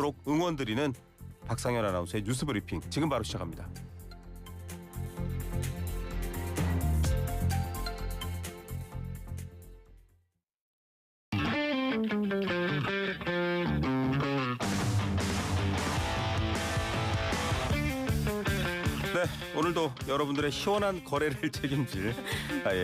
있도록 응원드리는 박상현 아나운서의 뉴스 브리핑 지금 바로 시작합니다. 네, 오늘도 여러분들의 시원한 거래를 책임질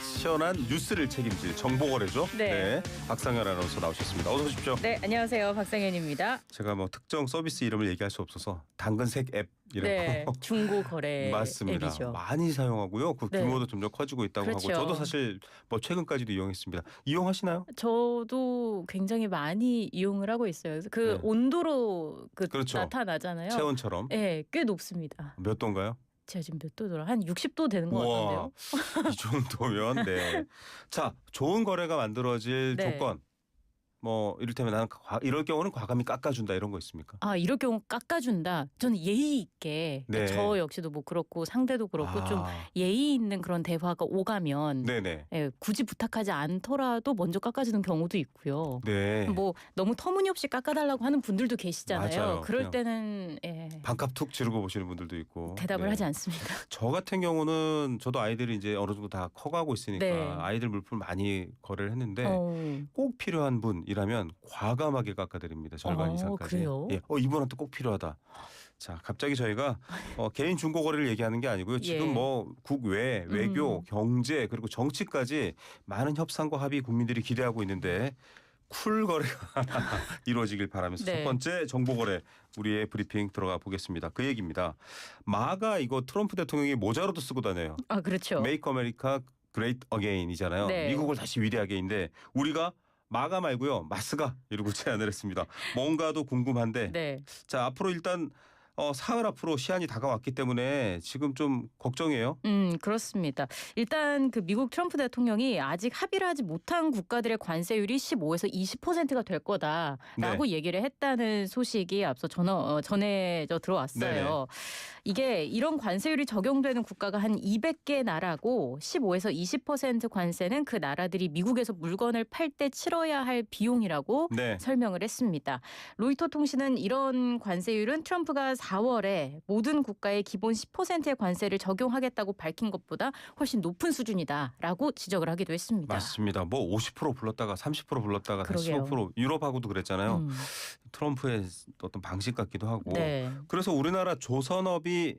시원한 뉴스를 책임질 정보거래죠. 네. 박상현 아나운서 나오셨습니다. 어서 오십시오. 네, 안녕하세요. 박상현입니다. 제가 뭐 특정 서비스 이름을 얘기할 수 없어서 당근색 앱 이런 네, 거 중고 거래 맞습니다. 앱이죠. 많이 사용하고요. 그 네. 규모도 점점 커지고 있다고 그렇죠. 하고 저도 사실 뭐 최근까지도 이용했습니다. 이용하시나요? 저도 굉장히 많이 이용을 하고 있어요. 그래서 그 네. 온도로 그렇죠. 나타나잖아요. 체온처럼. 네, 꽤 높습니다. 몇 도인가요? 제가 지금 몇 도더라? 한 60도 되는 것 같은데요. 이 정도면 네. 자, 좋은 거래가 만들어질 네. 조건. 뭐 이를테면 나는 이럴 경우는 과감히 깎아준다 이런 거 있습니까? 아, 이럴 경우 깎아준다. 저는 예의 있게 네. 저 역시도 뭐 그렇고 상대도 그렇고 좀 예의 있는 그런 대화가 오가면 네네. 예, 굳이 부탁하지 않더라도 먼저 깎아주는 경우도 있고요. 네. 뭐 너무 터무니없이 깎아달라고 하는 분들도 계시잖아요. 맞아요. 그럴 때는 반값 툭 지르고 보시는 분들도 있고. 대답을 네. 하지 않습니다. 저 같은 경우는 저도 아이들이 이제 어느 정도 다 커가고 있으니까 네. 아이들 물품 많이 거래를 했는데 어, 꼭 필요한 분이라면 과감하게 깎아드립니다. 절반 이상까지. 그래요? 예. 이분한테 꼭 필요하다. 자, 갑자기 저희가 개인 중고 거래를 얘기하는 게 아니고요. 지금 예. 뭐 국외, 외교, 경제 그리고 정치까지 많은 협상과 합의 국민들이 기대하고 있는데 쿨 거래가 이루어지길 바라면서 네. 첫 번째 정보 거래 우리의 브리핑 들어가 보겠습니다. 그 얘기입니다. 마가 이거 트럼프 대통령이 모자로도 쓰고 다녀요. 아, 그렇죠. Make America Great Again이잖아요. 네. 미국을 다시 위대하게인데 우리가 마가 말고요. 마스가 이러고 제안을 했습니다. 뭔가도 궁금한데 네. 자, 앞으로 일단 사흘 앞으로 시한이 다가왔기 때문에 지금 좀 걱정이에요. 그렇습니다. 일단 그 미국 트럼프 대통령이 아직 합의를 하지 못한 국가들의 관세율이 15에서 20%가 될 거다라고 얘기를 했다는 소식이 앞서 전해져 들어왔어요. 네네. 이게 이런 관세율이 적용되는 국가가 한 200개 나라고 15에서 20% 관세는 그 나라들이 미국에서 물건을 팔 때 치러야 할 비용이라고 네. 설명을 했습니다. 로이터 통신은 이런 관세율은 트럼프가 4월에 모든 국가에 기본 10%의 관세를 적용하겠다고 밝힌 것보다 훨씬 높은 수준이다라고 지적을 하기도 했습니다. 맞습니다. 뭐 50% 불렀다가 30% 불렀다가 다시 그러게요. 15% 유럽하고도 그랬잖아요. 트럼프의 어떤 방식 같기도 하고. 네. 그래서 우리나라 조선업이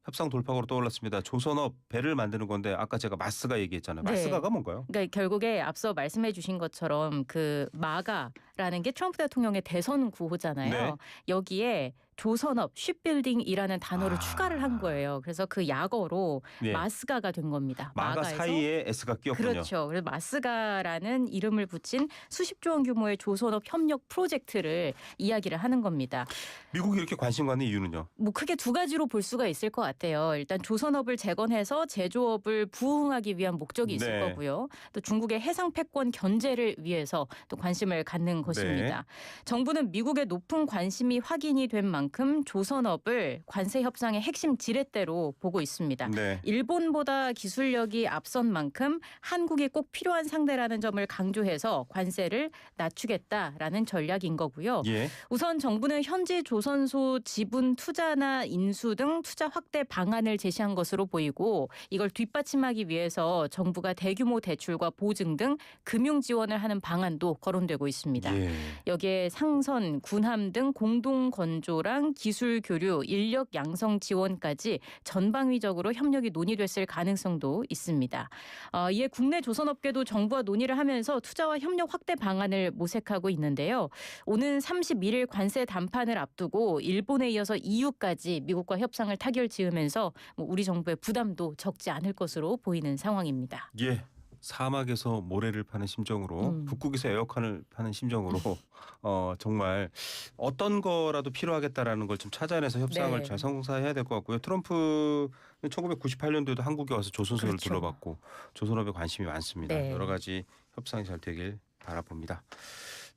협상 돌파구로 떠올랐습니다. 조선업 배를 만드는 건데 아까 제가 마스가 얘기했잖아요. 네. 마스가가 뭔가요? 그러니까 결국에 앞서 말씀해 주신 것처럼 그 마가라는 게 트럼프 대통령의 대선 구호잖아요. 네. 여기에 조선업, 쉽빌딩이라는 단어를 추가를 한 거예요. 그래서 그 약어로 네. 마스가가 된 겁니다. 마가 마가에서. 사이에 S가 끼었군요. 그렇죠. 그래서 마스가라는 이름을 붙인 수십조 원 규모의 조선업 협력 프로젝트를 이야기를 하는 겁니다. 미국이 이렇게 관심 갖는 이유는요? 뭐 크게 두 가지로 볼 수가 있을 것 같아요. 일단 조선업을 재건해서 제조업을 부흥하기 위한 목적이 있을 네. 거고요. 또 중국의 해상 패권 견제를 위해서 또 관심을 갖는 것입니다. 정부는 미국의 높은 관심이 확인이 된 만큼 조선업을 관세 협상의 핵심 지렛대로 보고 있습니다. 네. 일본보다 기술력이 앞선 만큼 한국이 꼭 필요한 상대라는 점을 강조해서 관세를 낮추겠다라는 전략인 거고요. 예. 우선 정부는 현지 조선소 지분 투자나 인수 등 투자 확대 방안을 제시한 것으로 보이고 이걸 뒷받침하기 위해서 정부가 대규모 대출과 보증 등 금융 지원을 하는 방안도 거론되고 있습니다. 예. 여기에 상선, 군함 등 공동 건조랑 기술 교류, 인력 양성 지원까지 전방위적으로 협력이 논의됐을 가능성도 있습니다. 이에 국내 조선업계도 정부와 논의를 하면서 투자와 협력 확대 방안을 모색하고 있는데요. 오는 31일 관세 담판을 앞두고 일본에 이어서 EU까지 미국과 협상을 타결지으면서 우리 정부의 부담도 적지 않을 것으로 보이는 상황입니다. 예. 사막에서 모래를 파는 심정으로 북극에서 에어컨을 파는 심정으로 정말 어떤 거라도 필요하겠다라는 걸 좀 찾아내서 협상을 네. 잘 성사해야 될 것 같고요. 트럼프는 1998년도에도 한국에 와서 조선소를 그렇죠. 둘러봤고 조선업에 관심이 많습니다. 네. 여러 가지 협상이 잘 되길 바라봅니다.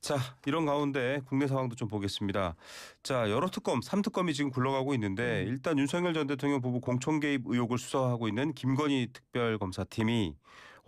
자, 이런 가운데 국내 상황도 좀 보겠습니다. 자, 여러 특검, 3특검이 지금 굴러가고 있는데 일단 윤석열 전 대통령 부부 공천 개입 의혹을 수사하고 있는 김건희 특별검사팀이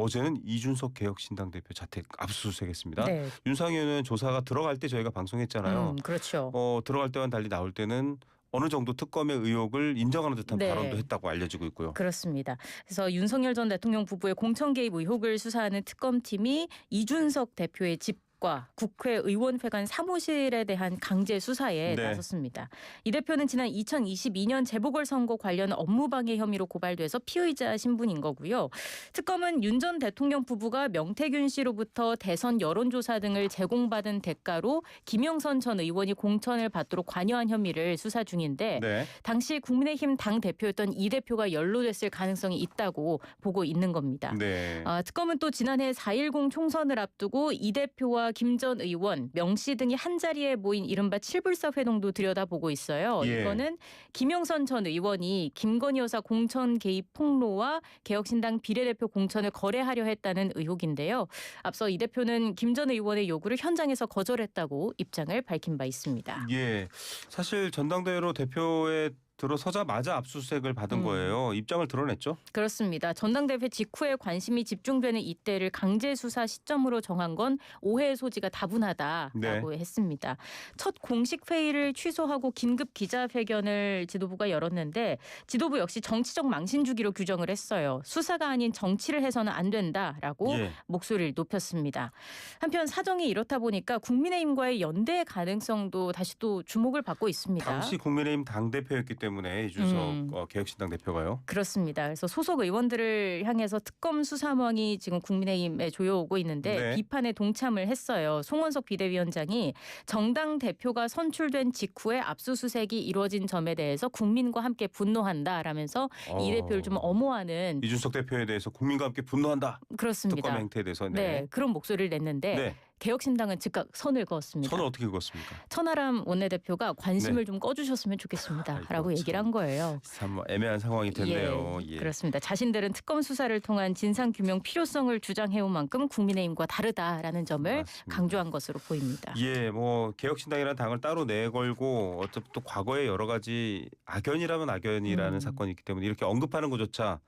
어제는 이준석 개혁신당 대표 자택 압수수색했습니다. 네. 윤상현 의원 조사가 들어갈 때 저희가 방송했잖아요. 그렇죠. 들어갈 때와는 달리 나올 때는 어느 정도 특검의 의혹을 인정하는 듯한 네. 발언도 했다고 알려지고 있고요. 그렇습니다. 그래서 윤석열 전 대통령 부부의 공천 개입 의혹을 수사하는 특검팀이 이준석 대표의 집과 국회의원회관 사무실에 대한 강제 수사에 네. 나섰습니다. 이 대표는 지난 2022년 재보궐선거 관련 업무방해 혐의로 고발돼서 피의자 신분인 거고요. 특검은 윤 전 대통령 부부가 명태균 씨로부터 대선 여론조사 등을 제공받은 대가로 김영선 전 의원이 공천을 받도록 관여한 혐의를 수사 중인데 네. 당시 국민의힘 당 대표였던 이 대표가 연루됐을 가능성이 있다고 보고 있는 겁니다. 네. 특검은 또 지난해 4.10 총선을 앞두고 이 대표와 김 전 의원, 명 씨 등이 한자리에 모인 이른바 칠불사 회동도 들여다보고 있어요. 예. 이거는 김영선 전 의원이 김건희 여사 공천 개입 폭로와 개혁신당 비례대표 공천을 거래하려 했다는 의혹인데요. 앞서 이 대표는 김 전 의원의 요구를 현장에서 거절했다고 입장을 밝힌 바 있습니다. 예. 사실 전당대회로 대표에 들어서자마자 압수수색을 받은 거예요. 입장을 드러냈죠? 그렇습니다. 전당대회 직후에 관심이 집중되는 이때를 강제 수사 시점으로 정한 건 오해의 소지가 다분하다라고 했습니다. 첫 공식 회의를 취소하고 긴급 기자회견을 지도부가 열었는데 지도부 역시 정치적 망신 주기로 규정을 했어요. 수사가 아닌 정치를 해서는 안 된다라고 목소리를 높였습니다. 한편 사정이 이렇다 보니까 국민의힘과의 연대 가능성도 다시 또 주목을 받고 있습니다. 당시 국민의힘 당대표였기 때문에 이준석 개혁신당 대표가요. 그렇습니다. 그래서 소속 의원들을 향해서 특검 수사망이 지금 국민의힘에 조여오고 있는데 비판에 동참을 했어요. 송원석 비대위원장이 정당 대표가 선출된 직후에 압수수색이 이루어진 점에 대해서 국민과 함께 분노한다라면서 이 대표를 좀 엄호하는 이준석 대표에 대해서 국민과 함께 분노한다. 그렇습니다. 특검 행태에 대해서. 네, 그런 목소리를 냈는데 개혁신당은 즉각 선을 그었습니다. 선을 어떻게 그었습니까? 천하람 원내대표가 관심을 좀 꺼주셨으면 좋겠습니다라고 얘기를 한 거예요. 참 애매한 상황이 됐네요. 그렇습니다. 자신들은 특검 수사를 통한 진상규명 필요성을 주장해온 만큼 국민의힘과 다르다라는 점을 맞습니다. 강조한 것으로 보입니다. 뭐 개혁신당이라는 당을 따로 내걸고 어차피 또 과거에 여러 가지 악연이라면 악연이라는 사건이 있기 때문에 이렇게 언급하는 것조차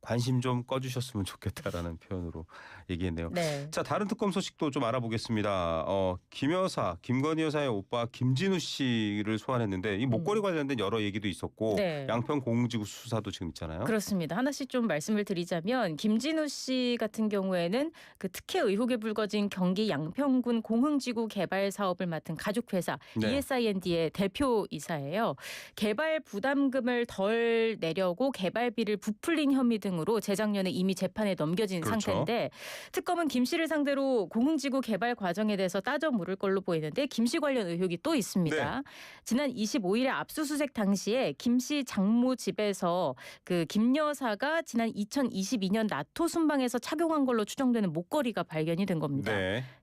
관심 좀 꺼주셨으면 좋겠다라는 표현으로 얘기했네요. 자, 다른 특검 소식도 좀 알아보겠습니다. 김 여사, 김건희 여사의 오빠 김진우 씨를 소환했는데 이 목걸이 관련된 여러 얘기도 있었고 양평 공지구 수사도 지금 있잖아요. 그렇습니다. 하나씩 좀 말씀을 드리자면 김진우 씨 같은 경우에는 그 특혜 의혹에 불거진 경기 양평군 공흥지구 개발 사업을 맡은 가족회사 ESIND의 대표이사예요. 개발 부담금을 덜 내려고 개발비를 부풀린 혐의 등으로 재작년에 이미 재판에 넘겨진 상태인데 특검은 김 씨를 상대로 공흥지구 개발 과정에 대해서 따져 물을 걸로 보이는데 김 씨 관련 의혹이 또 있습니다. 지난 25일에 압수수색 당시에 김 씨 장모 집에서 그 김 여사가 지난 2022년 나토 순방에서 착용한 걸로 추정되는 목걸이가 발견이 된 겁니다.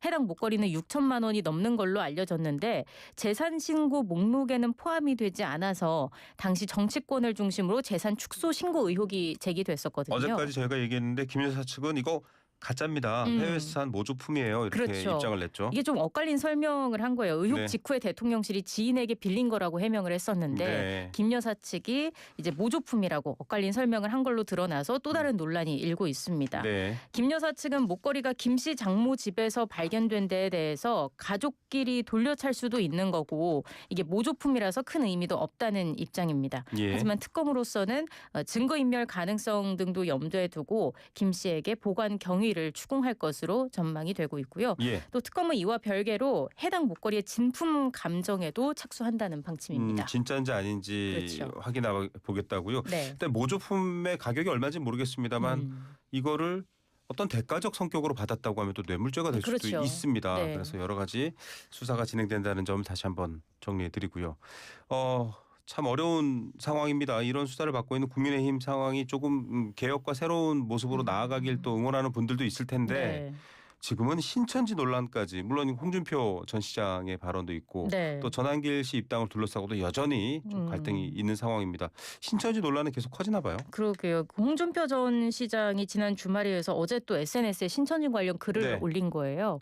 해당 목걸이는 6천만 원이 넘는 걸로 알려졌는데 재산 신고 목록에는 포함이 되지 않아서 당시 정치권을 중심으로 재산 축소 신고 의혹이 제기됐었거든요. 어제까지 저희가 얘기했는데 김 여사 측은 이거 가짜입니다. 해외산 모조품이에요. 이렇게 입장을 냈죠. 이게 좀 엇갈린 설명을 한 거예요. 의혹 직후에 대통령실이 지인에게 빌린 거라고 해명을 했었는데 김 여사 측이 이제 모조품이라고 엇갈린 설명을 한 걸로 드러나서 또 다른 논란이 일고 있습니다. 김 여사 측은 목걸이가 김 씨 장모 집에서 발견된 데에 대해서 가족끼리 돌려찰 수도 있는 거고 이게 모조품이라서 큰 의미도 없다는 입장입니다. 하지만 특검으로서는 증거인멸 가능성 등도 염두에 두고 김 씨에게 보관 경위 를 추궁할 것으로 전망이 되고 있고요. 또 특검은 이와 별개로 해당 목걸이의 진품 감정에도 착수한다는 방침입니다. 진짜인지 아닌지 확인해 보겠다고요. 근데 모조품의 가격이 얼마인지 모르겠습니다만 이거를 어떤 대가적 성격으로 받았다고 하면 또 뇌물죄가 될 수도 있습니다. 그래서 여러 가지 수사가 진행된다는 점을 다시 한번 정리해 드리고요. 참 어려운 상황입니다. 이런 수사를 받고 있는 국민의힘 상황이 조금 개혁과 새로운 모습으로 나아가길 또 응원하는 분들도 있을 텐데 지금은 신천지 논란까지 물론 홍준표 전 시장의 발언도 있고 또 전한길 씨 입당을 둘러싸고도 여전히 좀 갈등이 있는 상황입니다. 신천지 논란은 계속 커지나 봐요. 그러게요. 홍준표 전 시장이 지난 주말에 이어서 어제 또 SNS에 신천지 관련 글을 올린 거예요.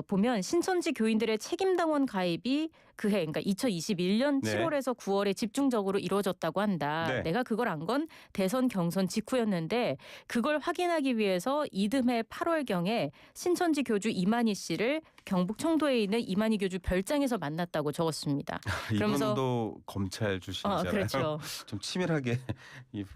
보면 신천지 교인들의 책임당원 가입이 그해 그러니까 2021년 네. 7월에서 9월에 집중적으로 이루어졌다고 한다. 네. 내가 그걸 안 건 대선 경선 직후였는데 그걸 확인하기 위해서 이듬해 8월경에 신천지 교주 이만희 씨를 경북 청도에 있는 이만희 교주 별장에서 만났다고 적었습니다. 이분도 검찰 출신이잖아요. 그렇죠. 좀 치밀하게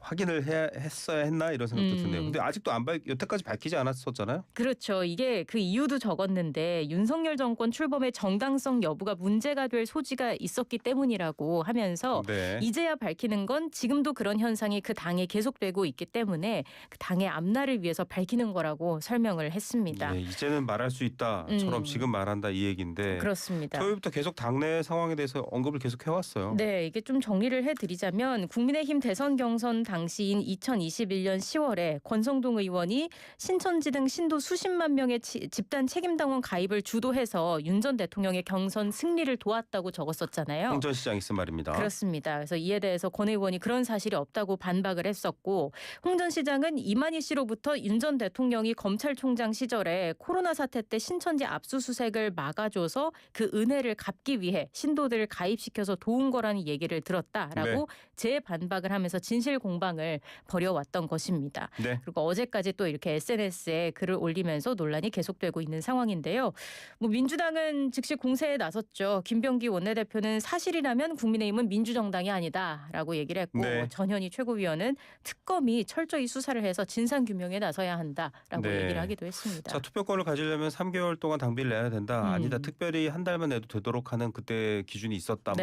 확인을 했어야 했나 이런 생각도 드네요. 근데 아직도 여태까지 밝히지 않았었잖아요. 그렇죠. 이게 그 이유도 적었는데 윤석열 정권 출범의 정당성 여부가 문제가 될 소지가 있었기 때문이라고 하면서 네. 이제야 밝히는 건 지금도 그런 현상이 그 당에 계속되고 있기 때문에 그 당의 앞날을 위해서 밝히는 거라고 설명을 했습니다. 예, 이제는 말할 수 있다처럼 지금 말한다 이 얘기인데 그렇습니다. 토요일부터 계속 당내 상황에 대해서 언급을 계속 해왔어요. 네, 이게 좀 정리를 해드리자면 국민의힘 대선 경선 당시인 2021년 10월에 권성동 의원이 신천지 등 신도 수십만 명의 집단 책임당원 가입을 주도해서 윤 전 대통령의 경선 승리를 도왔다고 적었었잖아요. 홍 전 시장이 쓴 말입니다. 그렇습니다. 그래서 이에 대해서 권 의원이 그런 사실이 없다고 반박을 했었고 홍 전 시장은 이만희 씨로부터 윤 전 대통령이 검찰총장 시절에 코로나 사태 때 신천지 압수수색을 막아줘서 그 은혜를 갚기 위해 신도들을 가입시켜서 도운 거라는 얘기를 들었다라고 재반박을 하면서 진실 공방을 벌여왔던 것입니다. 네. 그리고 어제까지 또 이렇게 SNS에 글을 올리면서 논란이 계속되고 있는 상황인데요. 민주당은 즉시 공세에 나섰죠. 김병기 원내대표는 사실이라면 국민의힘은 민주정당이 아니다라고 얘기를 했고 전현희 최고위원은 특검이 철저히 수사를 해서 진상규명에 나서야 한다라고 얘기를 하기도 했습니다. 자, 투표권을 가지려면 3개월 동안 당비를 내야 된다. 아니다. 특별히 한 달만 내도 되도록 하는 그때 기준이 있었다.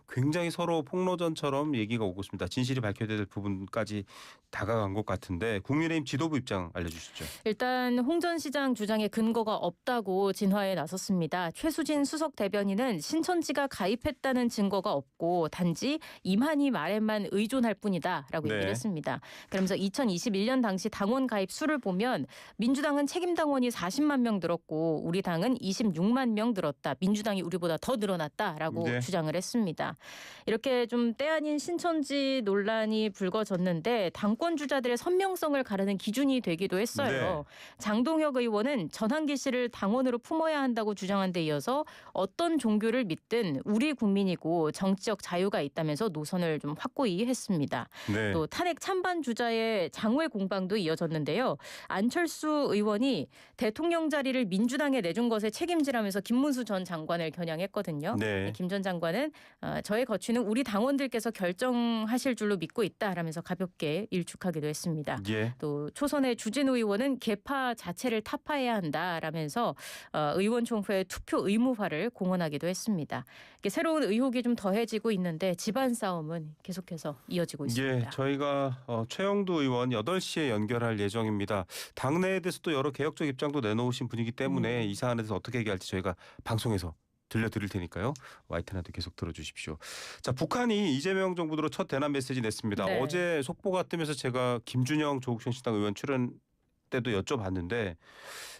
굉장히 서로 폭로전처럼 얘기가 오고 있습니다. 진실이 밝혀야 될 부분까지 다가간 것 같은데 국민의힘 지도부 입장 알려주시죠. 일단 홍 전 시장 주장에 근거가 없다고 진화에 나섰습니다. 최수진 수석 대변인은 신천지가 가입했다는 증거가 없고 단지 이만희 말에만 의존할 뿐이다라고 얘기를 했습니다. 그러면서 2021년 당시 당원 가입 수를 보면 민주당은 책임당원이 40만 명 늘었고 우리 당은 26만 명 늘었다. 민주당이 우리보다 더 늘어났다라고 주장을 했습니다. 이렇게 좀 때 아닌 신천지 논란이 불거졌는데 당권 주자들의 선명성을 가르는 기준이 되기도 했어요. 장동혁 의원은 전환기 씨를 당원으로 품어야 한다고 주장한 데 이어서 어떤 종교를 믿든 우리 국민이고 정치적 자유가 있다면서 노선을 좀 확고히 했습니다. 또 탄핵 찬반 주자의 장외 공방도 이어졌는데요. 안철수 의원이 대통령 자리를 민주당에 내준 것에 책임지라면서 김문수 전 장관을 겨냥했거든요. 김 전 장관은 저의 거취는 우리 당원들께서 결정하실 줄로 믿고 있다라면서 가볍게 일축하기도 했습니다. 또 초선의 주진우 의원은 개파 자체를 타파해야 한다라면서 의원총회 투표 의무화를 공언하기도 했습니다. 새로운 의혹이 좀 더해지고 있는데 집안 싸움은 계속해서 이어지고 있습니다. 저희가 최영두 의원 8시에 연결할 예정입니다. 당내에 대해서 또 여러 개혁적 입장도 내놓으신 분이기 때문에 이 사안에 대해서 어떻게 얘기할지 저희가 방송에서 들려드릴 테니까요. YTN도 계속 들어주십시오. 자, 북한이 이재명 정부 들어 첫 대남 메시지 냈습니다. 어제 속보가 뜨면서 제가 김준영 조국현 신당 의원 출연 때도 여쭤봤는데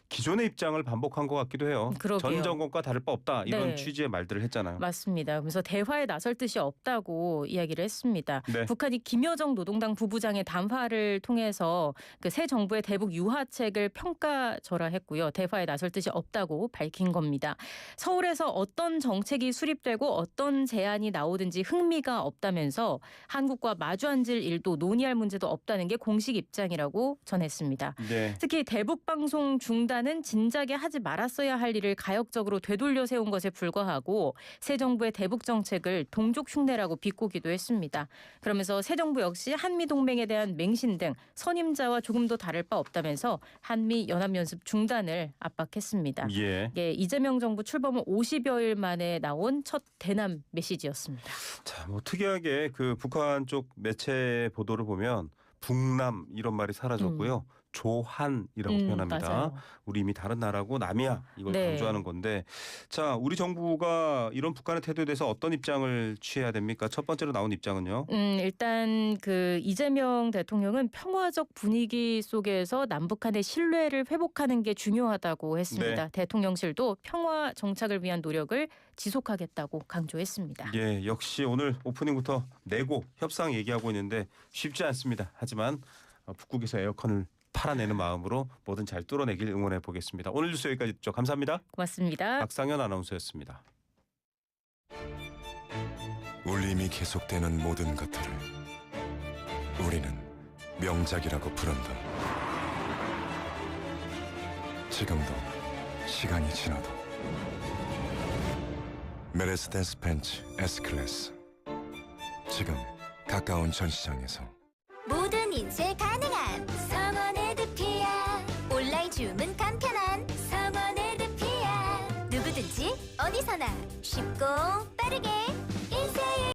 기존의 입장을 반복한 것 같기도 해요. 전 정권과 다를 바 없다 이런 취지의 말들을 했잖아요. 맞습니다. 그래서 대화에 나설 뜻이 없다고 이야기를 했습니다. 북한이 김여정 노동당 부부장의 담화를 통해서 그 새 정부의 대북 유화책을 평가절하했고요. 대화에 나설 뜻이 없다고 밝힌 겁니다. 서울에서 어떤 정책이 수립되고 어떤 제안이 나오든지 흥미가 없다면서 한국과 마주 앉을 일도 논의할 문제도 없다는 게 공식 입장이라고 전했습니다. 특히 대북 방송 중단은 진작에 하지 말았어야 할 일을 가역적으로 되돌려 세운 것에 불과하고 새 정부의 대북 정책을 동족 흉내라고 비꼬기도 했습니다. 그러면서 새 정부 역시 한미 동맹에 대한 맹신 등 선임자와 조금도 다를 바 없다면서 한미 연합연습 중단을 압박했습니다. 이재명 정부 출범 후 50여일 만에 나온 첫 대남 메시지였습니다. 자, 특이하게 그 북한 쪽 매체 보도를 보면 북남 이런 말이 사라졌고요. 조한이라고 표현합니다. 맞아요. 우리 이미 다른 나라고 남이야 이걸 강조하는 건데 자, 우리 정부가 이런 북한의 태도에 대해서 어떤 입장을 취해야 됩니까? 첫 번째로 나온 입장은요. 일단 그 이재명 대통령은 평화적 분위기 속에서 남북한의 신뢰를 회복하는 게 중요하다고 했습니다. 대통령실도 평화 정착을 위한 노력을 지속하겠다고 강조했습니다. 역시 오늘 오프닝부터 내고 협상 얘기하고 있는데 쉽지 않습니다. 하지만 북극에서 에어컨을 팔아내는 마음으로 뭐든 잘 뚫어내길 응원해 보겠습니다. 오늘 뉴스 여기까지 듣죠. 감사합니다. 고맙습니다. 박상현 아나운서였습니다. 울림이 계속되는 모든 것들을 우리는 명작이라고 부른다. 지금도 시간이 지나도 메르세데스 벤츠 S클래스 지금 가까운 전시장에서 모든 인쇄 가능한 성원 에드피아. 온라인 주문 간편한 성원 에드피아. 누구든지 어디서나 쉽고 빠르게 인쇄